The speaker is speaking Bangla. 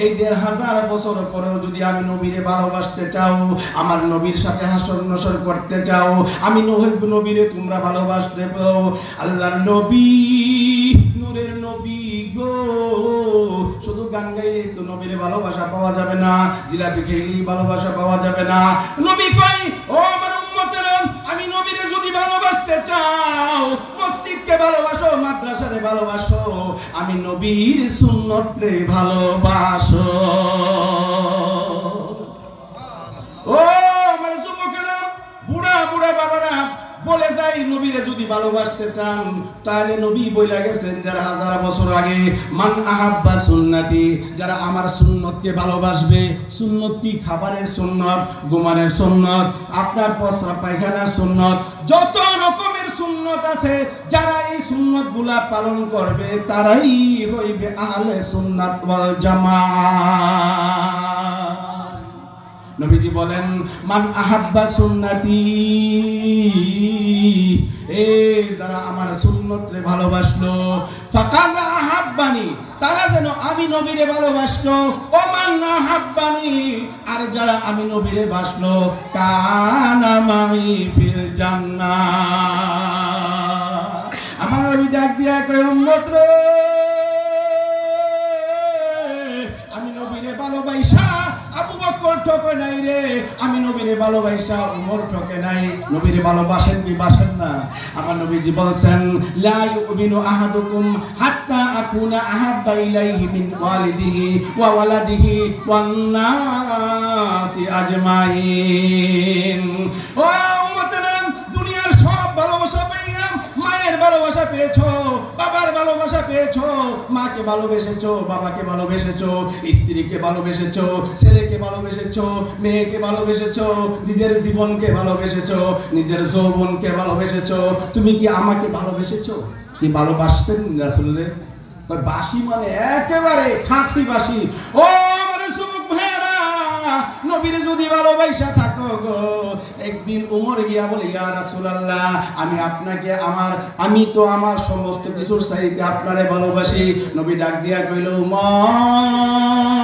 এই ১,৫০০ বছর পরেও যদি আমি নবীরে ভালোবাসতে চাও, আমার নবীর সাথে হাসর নসর করতে চাও, আমি নবীরে তোমরা ভালোবাসতে পাও। আল্লাহর নবী, নূরের নবী গো, শুধু গান গাইলে তো নবীরে ভালোবাসা পাওয়া যাবে না, জিলাপি খেলেই ভালোবাসা পাওয়া যাবে না। নবী কই, ও আমার উম্মতেরা, আমি নবীরে যদি ভালোবাসতে চাও, মসজিদকে ভালোবাসো, মাদ্রাসারে ভালোবাসো, আমি নবীর সুন্নতরে ভালোবাসো। ও আমার যুবকেরা, বুড়া বুড়া বাবারা, বলে যাই নবীরে যদি ভালোবাসতে চান, তাহলে নবী বইলা গেছেন যারা 1000 বছর আগে, মান আহাব্বা সুন্নতি, যারা আমার সুন্নতকে ভালোবাসবে। সুন্নত কি? খাবারের সুন্নত, ঘুমানোর সুন্নত, আপনার প্রস্রাব পায়খানার সুন্নত, যত রকমের সুন্নত আছে, যারা এই সুন্নতগুলা পালন করবে তারাই হইবে আহলে সুন্নাত ওয়াল জামাত। নবীজি বলেন, মান আহাব্বা সুন্নতি, যারা আমার সুন্নতরে ভালোবাসলো, ফাকাদ আহাব্বানি, তারা যেন আমি নবীরে ভালোবাসলো। ও মান আহাব্বানি, আর যারা আমি নবীরে বাসলো, কানা মাই ফিল জান্নাহ। আমার নবী ডাক দিয়া কয়, উম্মত রে, আমি নবীরে ভালোবাসা আবু বকর ঠকে নাই রে, আমি নবীরে ভালোবাসা উমর ঠকে নাই। নবীরে ভালোবাসেন কি বাসেন না? আমার নবীজি বলছেন, লা ইউমিনু আহাদুকুম হাত্তা আকুনা আহাব্বা ইলাইহি মিন ওয়ালিদিহি ওয়া ওয়ালাদিহি ওয়ান নাসি আজমাইন। ও উম্মতেরা, দুনিয়ার সব ভালোবাসা পাইলাম, মায়ের ভালোবাসা পেয়েছো, বাবার ভালোবাসা পেয়েছো, মাকে ভালোবেসেছো, বাবাকে ভালোবেসেছো, স্ত্রীকে ভালোবেসেছো, ছেলেকে ভালোবেসেছো, মেয়েকে ভালোবেসেছো, নিজের জীবনকে ভালোবেসেছো, নিজের যৌবনকে ভালোবেসেছো। তুমি কি আমাকে ভালোবেসেছো? কি ভালোবাসতেন রাসূলুল্লাহ? বাসি মানে একেবারে খাঁটি বাসি। ও মানে যুবক ভাইরা, নবীরে যদি ভালোবাসা থাকো গো, একদিন উমর গিয়া বলে, ইয়া রাসূলুল্লাহ, আমি আপনাকে আমি তো আমার সমস্ত কিছুর চাইতে আপনারে ভালোবাসি। নবী ডাক দিয়া কইল, উমর,